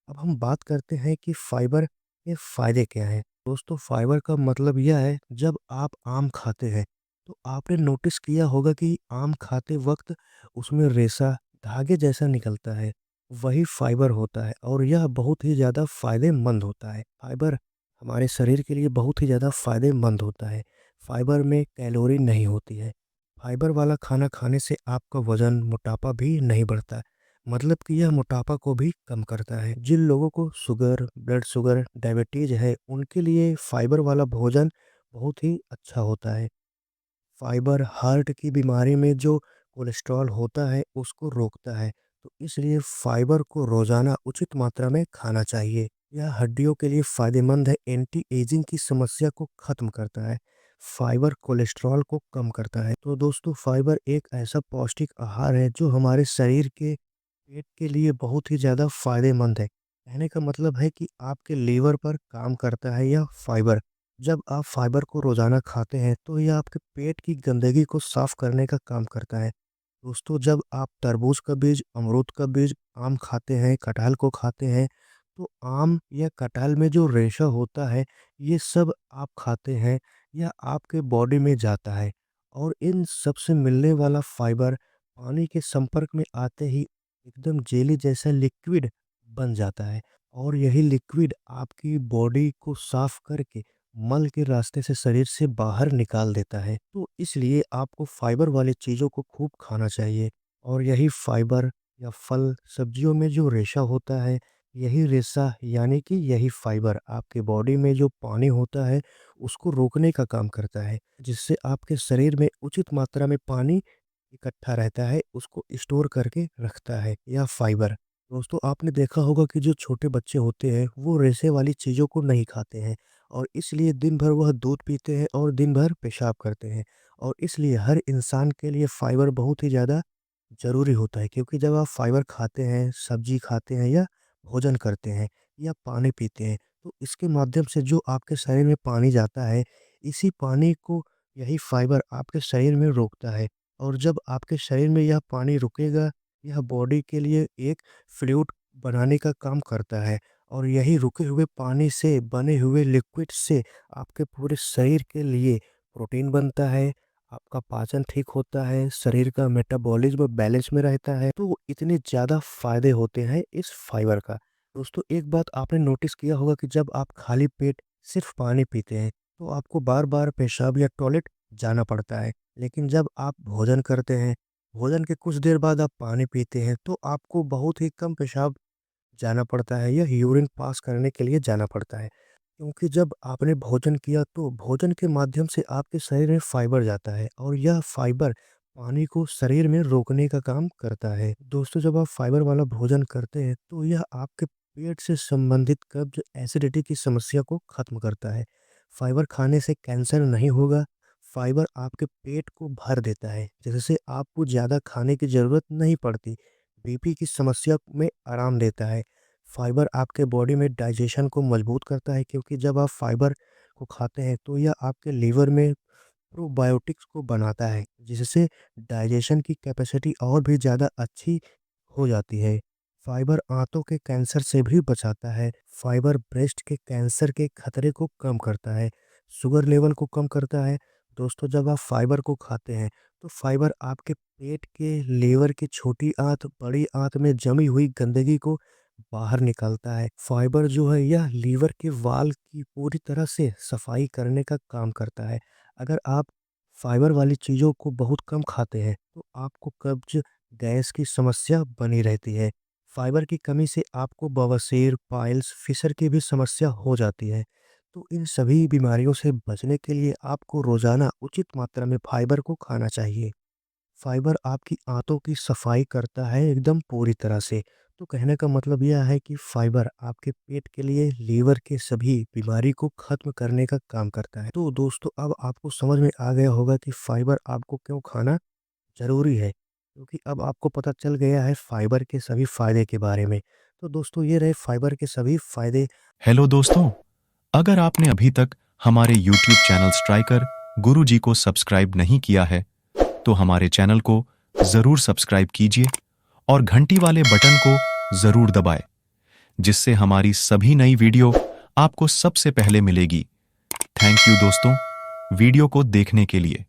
अब हम बात करते हैं कि फाइबर के फ़ायदे क्या हैं। दोस्तों फाइबर का मतलब यह है जब आप आम खाते हैं तो आपने नोटिस किया होगा कि आम खाते वक़्त उसमें रेशा धागे जैसा निकलता है, वही फाइबर होता है और यह बहुत ही ज़्यादा फ़ायदेमंद होता है। फाइबर हमारे शरीर के लिए बहुत ही ज़्यादा फ़ायदेमंद होता है। फाइबर में कैलोरी नहीं होती है। फाइबर वाला खाना खाने से आपका वज़न, मोटापा भी नहीं बढ़ता। मतलब कि यह मोटापा को भी कम करता है। जिन लोगों को शुगर, ब्लड शुगर, डायबिटीज़ है, उनके लिए फाइबर वाला भोजन बहुत ही अच्छा होता है। फाइबर हार्ट की बीमारी में जो कोलेस्ट्रॉल होता है, उसको रोकता है। तो इसलिए फाइबर को रोज़ाना उचित मात्रा में खाना चाहिए। यह हड्डियों के लिए फ़ायदेमंद है, एंटी एजिंग की समस्या को ख़त्म करता है। फाइबर कोलेस्ट्रॉल को कम करता है। तो दोस्तों फाइबर एक ऐसा पौष्टिक आहार है जो हमारे शरीर के पेट के लिए बहुत ही ज़्यादा फ़ायदेमंद है। कहने का मतलब है कि आपके लीवर पर काम करता है यह फाइबर। जब आप फाइबर को रोज़ाना खाते हैं तो यह आपके पेट की गंदगी को साफ़ करने का काम करता है। दोस्तों जब आप तरबूज का बीज, अमरूद का बीज, आम खाते हैं, कटहल को खाते हैं, तो आम या कटहल में जो रेशा होता है, ये सब आप खाते हैं, यह आपके बॉडी में जाता है और इन सब से मिलने वाला फाइबर पानी के संपर्क में आते ही एकदम जेली जैसा लिक्विड बन जाता है और यही लिक्विड आपकी बॉडी को साफ करके मल के रास्ते से शरीर से बाहर निकाल देता है। तो इसलिए आपको फाइबर वाली चीज़ों को खूब खाना चाहिए और यही फाइबर या फल, सब्जियों में जो रेशा होता है, यही रेशा यानी कि यही फाइबर आपके बॉडी में जो पानी होता है, उसको रोकने का काम करता है, जिससे आपके शरीर में उचित मात्रा में पानी इकट्ठा रहता है, उसको स्टोर करके रखता है यह फाइबर। दोस्तों आपने देखा होगा कि जो छोटे बच्चे होते हैं, वो रेशे वाली चीज़ों को नहीं खाते हैं और इसलिए दिन भर वह दूध पीते हैं और दिन भर पेशाब करते हैं और इसलिए हर इंसान के लिए फाइबर बहुत ही ज़्यादा ज़रूरी होता है क्योंकि जब आप फाइबर खाते हैं, सब्ज़ी खाते हैं या भोजन करते हैं या पानी पीते हैं, तो इसके माध्यम से जो आपके शरीर में पानी जाता है, इसी पानी को यही फाइबर आपके शरीर में रोकता है और जब आपके शरीर में यह पानी रुकेगा, यह बॉडी के लिए एक फ्लूइड बनाने का काम करता है और यही रुके हुए पानी से बने हुए लिक्विड से आपके पूरे शरीर के लिए प्रोटीन बनता है, आपका पाचन ठीक होता है, शरीर का मेटाबॉलिज्म बैलेंस में रहता है। तो इतने ज़्यादा फ़ायदे होते हैं इस फाइबर का। दोस्तों एक बात आपने नोटिस किया होगा कि जब आप खाली पेट सिर्फ़ पानी पीते हैं, तो आपको बार-बार पेशाब या टॉयलेट जाना पड़ता है। लेकिन जब आप भोजन करते हैं, भोजन के कुछ देर बाद आप पानी पीते हैं, तो आपको बहुत ही कम पेशाब जाना पड़ता है या यूरिन पास करने के लिए जाना पड़ता है। क्योंकि जब आपने भोजन किया तो भोजन के माध्यम से आपके शरीर में फाइबर जाता है और यह फाइबर पानी को शरीर में रोकने का काम करता है। दोस्तों जब आप फाइबर वाला भोजन करते हैं तो यह आपके पेट से संबंधित कब्ज, एसिडिटी की समस्या को खत्म करता है। फाइबर खाने से कैंसर नहीं होगा। फाइबर आपके पेट को भर देता है, जिससे आपको ज़्यादा खाने की ज़रूरत नहीं पड़ती। बीपी की समस्या में आराम देता है। फाइबर आपके बॉडी में डाइजेशन को मजबूत करता है क्योंकि जब आप फाइबर को खाते हैं तो यह आपके लीवर में प्रोबायोटिक्स को बनाता है, जिससे डाइजेशन की कैपेसिटी और भी ज़्यादा अच्छी हो जाती है। फाइबर आंतों के कैंसर से भी बचाता है। फाइबर ब्रेस्ट के कैंसर के खतरे को कम करता है, शुगर लेवल को कम करता है। दोस्तों जब आप फाइबर को खाते हैं तो फाइबर आपके पेट के लीवर की छोटी आंत, बड़ी आंत में जमी हुई गंदगी को बाहर निकालता है। फाइबर जो है यह लीवर के वाल की पूरी तरह से सफाई करने का काम करता है। अगर आप फाइबर वाली चीज़ों को बहुत कम खाते हैं तो आपको कब्ज, गैस की समस्या बनी रहती है। फाइबर की कमी से आपको बवासीर, पाइल्स, फिशर की भी समस्या हो जाती है। तो इन सभी बीमारियों से बचने के लिए आपको रोज़ाना उचित मात्रा में फाइबर को खाना चाहिए। फाइबर आपकी आंतों की सफाई करता है एकदम पूरी तरह से। तो कहने का मतलब यह है कि फाइबर आपके पेट के लिए लीवर के सभी बीमारी को ख़त्म करने का काम करता है। तो दोस्तों अब आपको समझ में आ गया होगा कि फाइबर आपको क्यों खाना ज़रूरी है, क्योंकि अब आपको पता चल गया है फाइबर के सभी फ़ायदे के बारे में। तो दोस्तों ये रहे फाइबर के सभी फ़ायदे। हेलो दोस्तों, अगर आपने अभी तक हमारे YouTube चैनल स्ट्राइकर गुरुजी को सब्सक्राइब नहीं किया है, तो हमारे चैनल को ज़रूर सब्सक्राइब कीजिए और घंटी वाले बटन को ज़रूर दबाएं, जिससे हमारी सभी नई वीडियो आपको सबसे पहले मिलेगी। थैंक यू दोस्तों, वीडियो को देखने के लिए।